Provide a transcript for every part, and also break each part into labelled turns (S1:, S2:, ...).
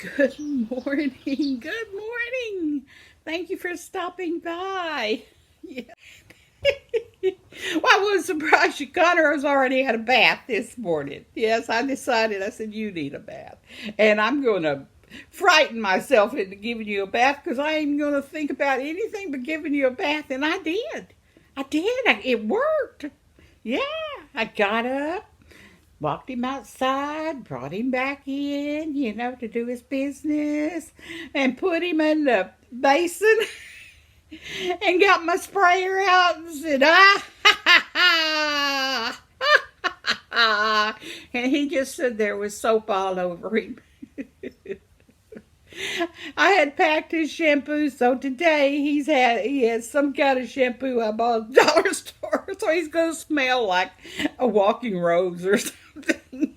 S1: Good morning. Good morning. Thank you for stopping by. Yeah. Well, I was surprised you, Connor has already had a bath this morning. Yes, I decided, I said, you need a bath. And I'm going to frighten myself into giving you a bath because I ain't going to think about anything but giving you a bath. And I did. It worked. Yeah. I got up, walked him outside, brought him back in, to do his business, and put him in the basin and got my sprayer out and said, ah, ha, ha, ha. And he just stood there with soap all over him. I had packed his shampoo, so today he has some kind of shampoo I bought at the dollar store, so he's gonna smell like a walking rose or something.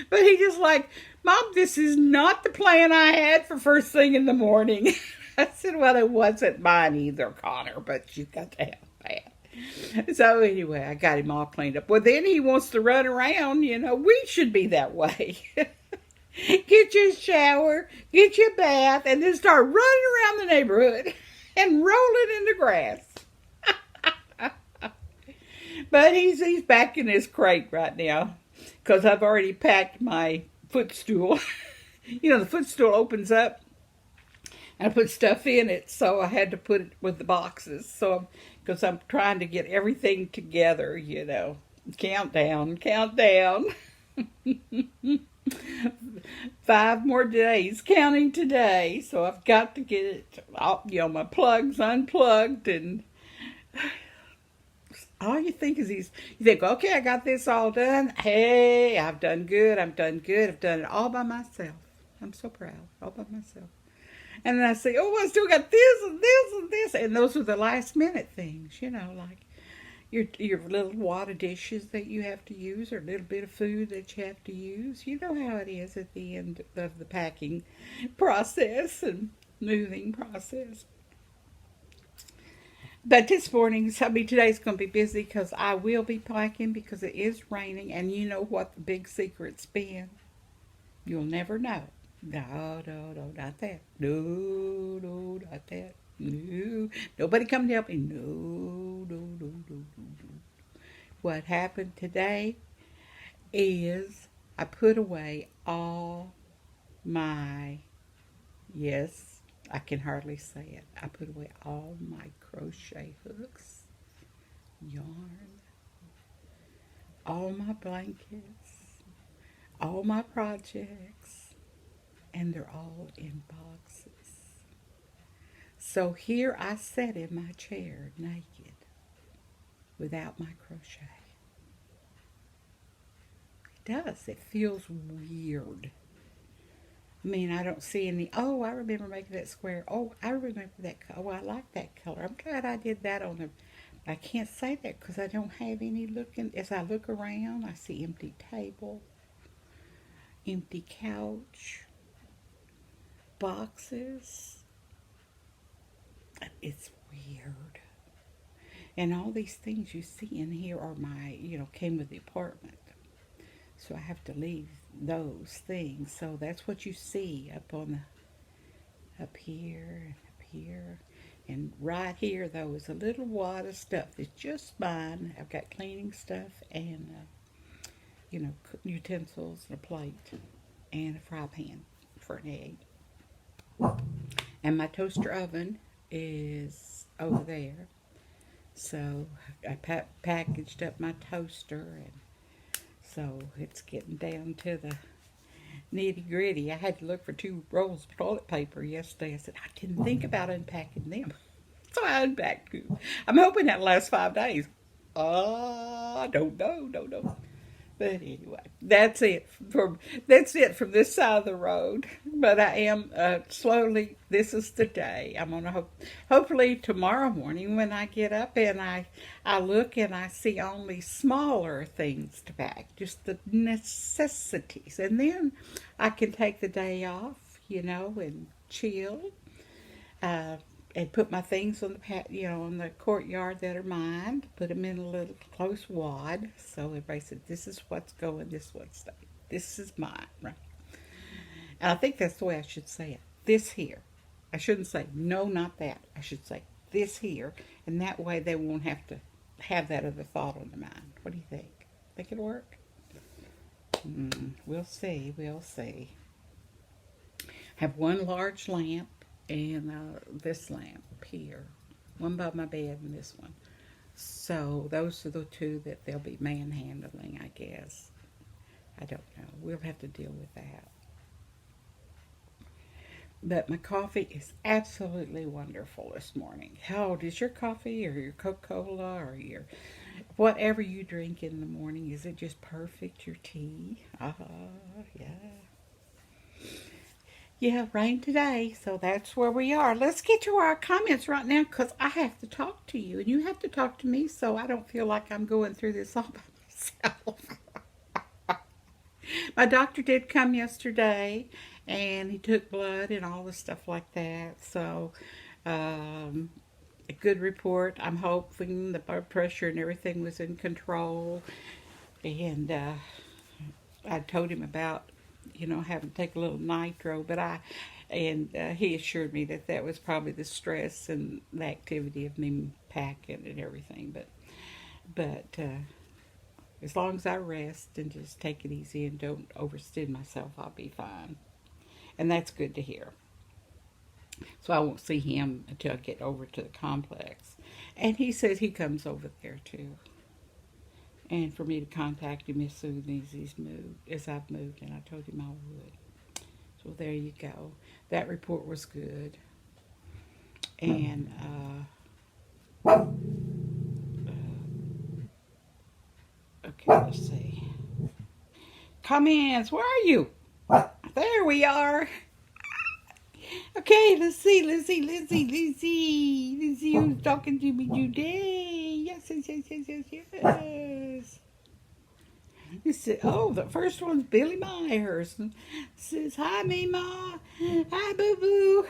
S1: But he just like, Mom, this is not the plan I had for first thing in the morning. I said, well, it wasn't mine either, Connor, but you got to have that. So anyway, I got him all cleaned up. Well, then he wants to run around. We should be that way. Get your shower, get your bath, and then start running around the neighborhood and rolling in the grass. But he's back in his crate right now because I've already packed my footstool. The footstool opens up and I put stuff in it, so I had to put it with the boxes. So, because I'm trying to get everything together, Countdown, countdown. 5 more days, counting today. So I've got to get it, my plugs unplugged, and all you think is you think, okay, I got this all done. Hey, I've done good. I've done it all by myself. I'm so proud, all by myself. And then I say, oh, I still got this and this and this. And those are the last minute things, like your little water dishes that you have to use, or a little bit of food that you have to use. You know how it is at the end of the packing process and moving process. But this morning, today's going to be busy because I will be packing because it is raining. And you know what the big secret's been? You'll never know. No, no, no, not that. No, no, not that. No. Nobody come to help me. No, no, no, no, no, no. What happened today is I put away all my, yes, I can hardly say it. I put away all my crochet hooks, yarn, all my blankets, all my projects, and they're all in boxes. So here I sat in my chair naked without my crochet. It does. It feels weird. I mean, I don't see any, oh, I remember making that square. Oh, I remember that. Oh, I like that color. I'm glad I did that on the, I can't say that because I don't have any looking. As I look around, I see empty table, empty couch, boxes. It's weird. And all these things you see in here are my, came with the apartment. So I have to leave those things. So that's what you see up here and up here. And right here, though, is a little wad of stuff that's just mine. I've got cleaning stuff and, utensils and a plate and a fry pan for an egg. And my toaster oven is over there. So I packaged up my toaster, and so it's getting down to the nitty gritty. I had to look for 2 rolls of toilet paper yesterday. I said, I didn't think about unpacking them. So I unpacked them. I'm hoping that lasts 5 days. I don't know. But anyway, that's it from this side of the road. But I am slowly. This is the day. I'm gonna hopefully tomorrow morning when I get up and I look and I see only smaller things to pack, just the necessities, and then I can take the day off, and chill. And put my things on on the courtyard that are mine. Put them in a little close wad. So everybody said, this is what's going, this is what's staying. This is mine, right? And I think that's the way I should say it. This here. I shouldn't say, no, not that. I should say, this here. And that way they won't have to have that other thought on their mind. What do you think? Think it'll work? We'll see. We'll see. Have one large lamp and this lamp here. One by my bed and this one. So those are the two that they'll be manhandling, I guess. I don't know. We'll have to deal with that. But my coffee is absolutely wonderful this morning. How does your coffee or your Coca-Cola or your whatever you drink in the morning, is it just perfect, your tea? Yeah. Yeah, rain today, so that's where we are. Let's get to our comments right now because I have to talk to you and you have to talk to me so I don't feel like I'm going through this all by myself. My doctor did come yesterday and he took blood and all the stuff like that. So, a good report. I'm hoping the blood pressure and everything was in control. And I told him about, having to take a little nitro, but he assured me that that was probably the stress and the activity of me packing and everything. But as long as I rest and just take it easy and don't overextend myself, I'll be fine. And that's good to hear. So I won't see him until I get over to the complex. And he says he comes over there too. And for me to contact him as soon as I've moved, and I told him I would. So there you go. That report was good. And okay, let's see. Comments, where are you? There we are. Okay, let's see, Lizzie, who's talking to me today? Yes. The first one's Billy Myers. Says, hi, Mema. Hi, boo-boo.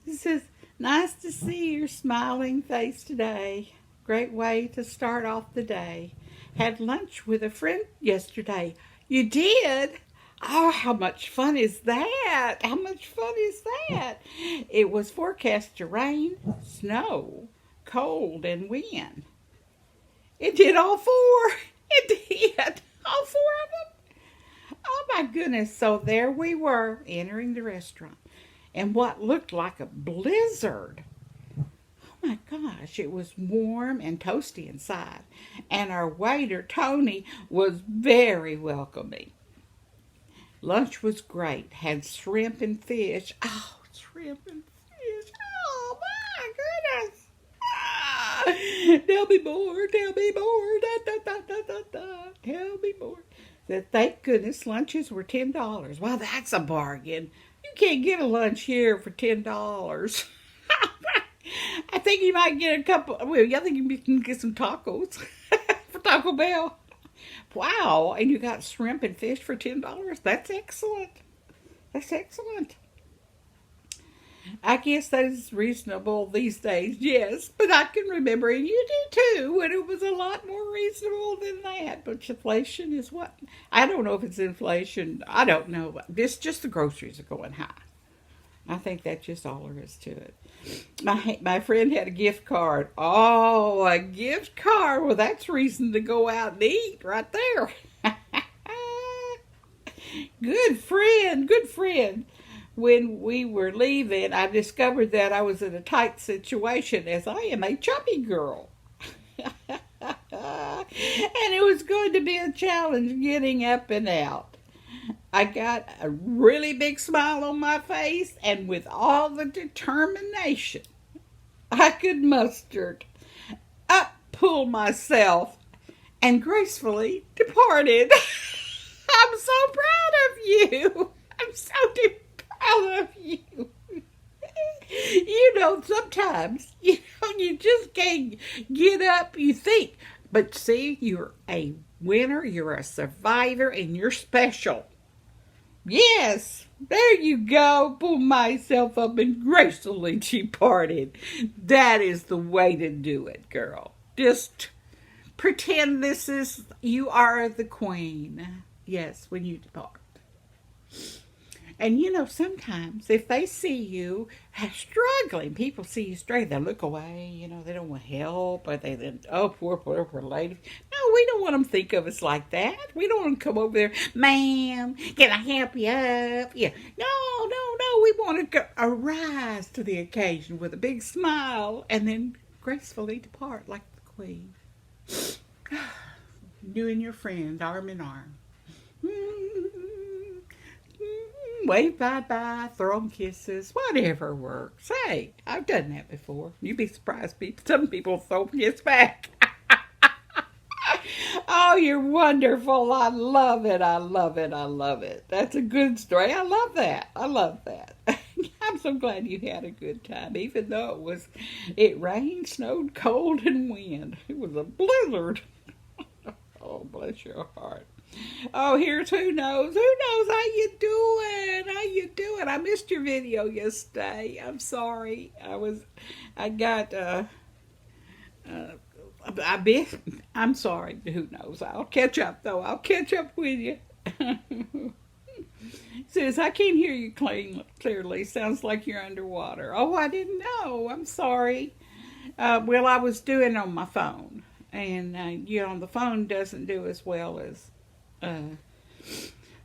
S1: It says, nice to see your smiling face today. Great way to start off the day. Had lunch with a friend yesterday. You did? Oh, how much fun is that? How much fun is that? It was forecast to rain, snow, cold, and wind. It did all four. It did. All four of them. Oh, my goodness. So there we were entering the restaurant. And what looked like a blizzard. Oh, my gosh. It was warm and toasty inside. And our waiter, Tony, was very welcoming. Lunch was great. Had shrimp and fish. Oh, shrimp and fish. Oh, my goodness. Tell me more. Tell me more. Tell me more. That thank goodness lunches were $10. Wow, that's a bargain. You can't get a lunch here for $10. I think you might get a couple. Well, I think you can get some tacos for Taco Bell. Wow, and you got shrimp and fish for $10? That's excellent. That's excellent. I guess that is reasonable these days, yes. But I can remember, and you do too, when it was a lot more reasonable than that. But inflation is what? I don't know if it's inflation. I don't know. Just the groceries are going high. I think that's just all there is to it. My friend had a gift card. Oh, a gift card. Well, that's reason to go out and eat right there. Good friend, good friend. When we were leaving, I discovered that I was in a tight situation as I am a chubby girl. And it was going to be a challenge getting up and out. I got a really big smile on my face, and with all the determination I could muster, up pulled myself and gracefully departed. I'm so proud of you. I'm so proud of you. Sometimes, you just can't get up, you think. But see, you're a winner, you're a survivor, and you're special. Yes, there you go. Pull myself up and gracefully departed. That is the way to do it, girl. Just pretend you are the queen. Yes, when you depart. And you know, sometimes if they see you struggling, people see you struggling, they look away, you know, they don't want help, or they then, oh, poor lady. No, we don't want them to think of us like that. We don't want to come over there, ma'am, can I help you up? Yeah. No, we want to arise to the occasion with a big smile and then gracefully depart like the queen. You and your friend, arm in arm. Wave bye-bye, throw them kisses, whatever works. Hey, I've done that before. You'd be surprised. Some people throw kiss back. Oh, you're wonderful. I love it. I love it. I love it. That's a good story. I love that. I love that. I'm so glad you had a good time, even though it rained, snowed, cold, and wind. It was a blizzard. Oh, bless your heart. Oh, here's Who Knows. Who Knows? How you doing? How you doing? I missed your video yesterday. I'm sorry. I'm sorry. Who Knows? I'll catch up, though. I'll catch up with you. Says, I can't hear you clearly. Sounds like you're underwater. Oh, I didn't know. I'm sorry. Well, I was doing it on my phone. And, you know, the phone doesn't do as well as the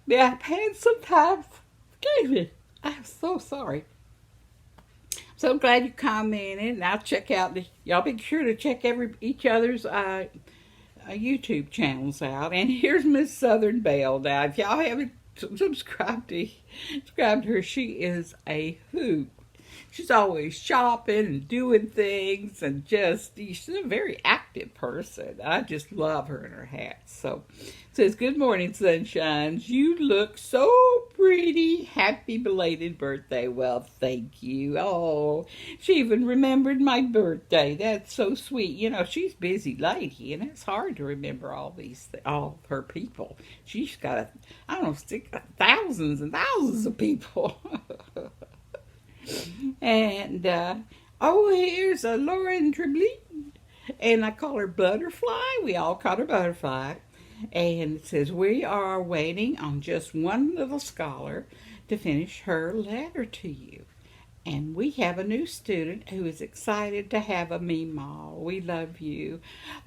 S1: iPad sometimes. Excuse me. I'm so sorry. So glad you commented, and I'll check out y'all be sure to check each other's YouTube channels out. And here's Miss Southern Belle. Now, if y'all haven't subscribed to her, she is a hoot. She's always shopping and doing things, and she's a very active person. I just love her and her hats. So, says, good morning, sunshines. You look so pretty. Happy belated birthday. Well, thank you. Oh, she even remembered my birthday. That's so sweet. You know, she's a busy lady, and it's hard to remember all of her people. She's got, thousands and thousands of people. And, here's a Lauren Tribbley, and I call her Butterfly. We all call her Butterfly. And it says, we are waiting on just one little scholar to finish her letter to you. And we have a new student who is excited to have a Mema. We love you.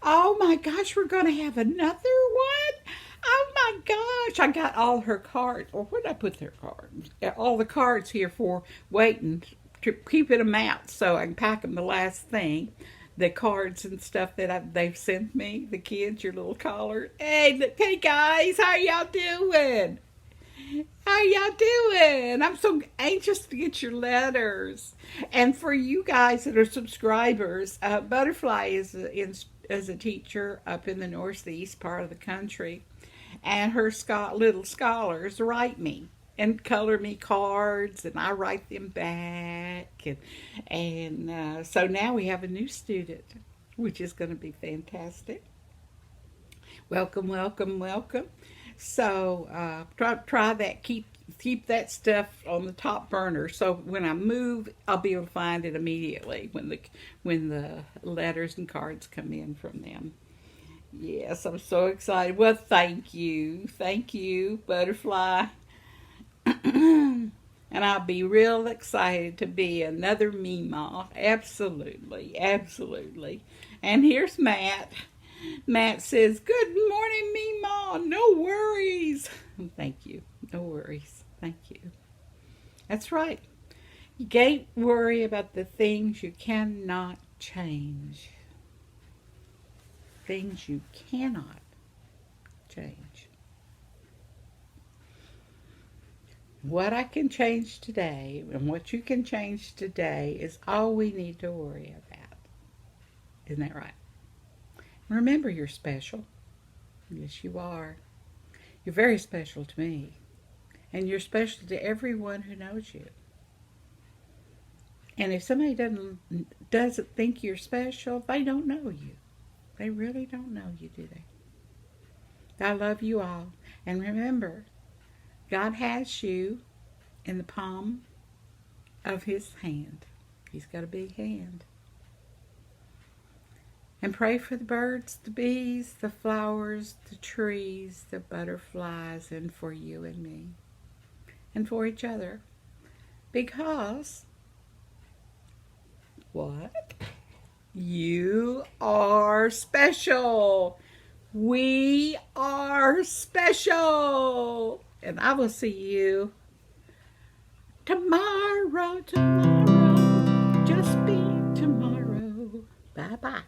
S1: Oh my gosh, we're going to have another one? Oh my gosh, I got all her cards. Or where did I put their cards? All the cards here for waiting, to keeping them out so I can pack them the last thing. The cards and stuff that they've sent me, the kids, your little caller. Hey guys, how y'all doing? How y'all doing? I'm so anxious to get your letters. And for you guys that are subscribers, Butterfly is a teacher up in the northeast part of the country. And her little scholars write me and color me cards, and I write them back. And so now we have a new student, which is going to be fantastic. Welcome, welcome, welcome. So try that. Keep that stuff on the top burner. So when I move, I'll be able to find it immediately when the letters and cards come in from them. Yes, I'm so excited. Well, thank you, Butterfly. And I'll be real excited to be another Mema. Absolutely, absolutely. And here's Matt. Matt says, good morning, Mema. No worries. Thank you. No worries. Thank you. That's right. You can't worry about the things you cannot change. Things you cannot change. What I can change today and what you can change today is all we need to worry about. Isn't that right? Remember, you're special. Yes, you are. You're very special to me. And you're special to everyone who knows you. And if somebody doesn't think you're special, they don't know you. They really don't know you, do they? I love you all. And remember, God has you in the palm of his hand. He's got a big hand. And pray for the birds, the bees, the flowers, the trees, the butterflies, and for you and me. and for each other. Because, what? You are special. We are special. And I will see you tomorrow. Just be tomorrow. Bye-bye.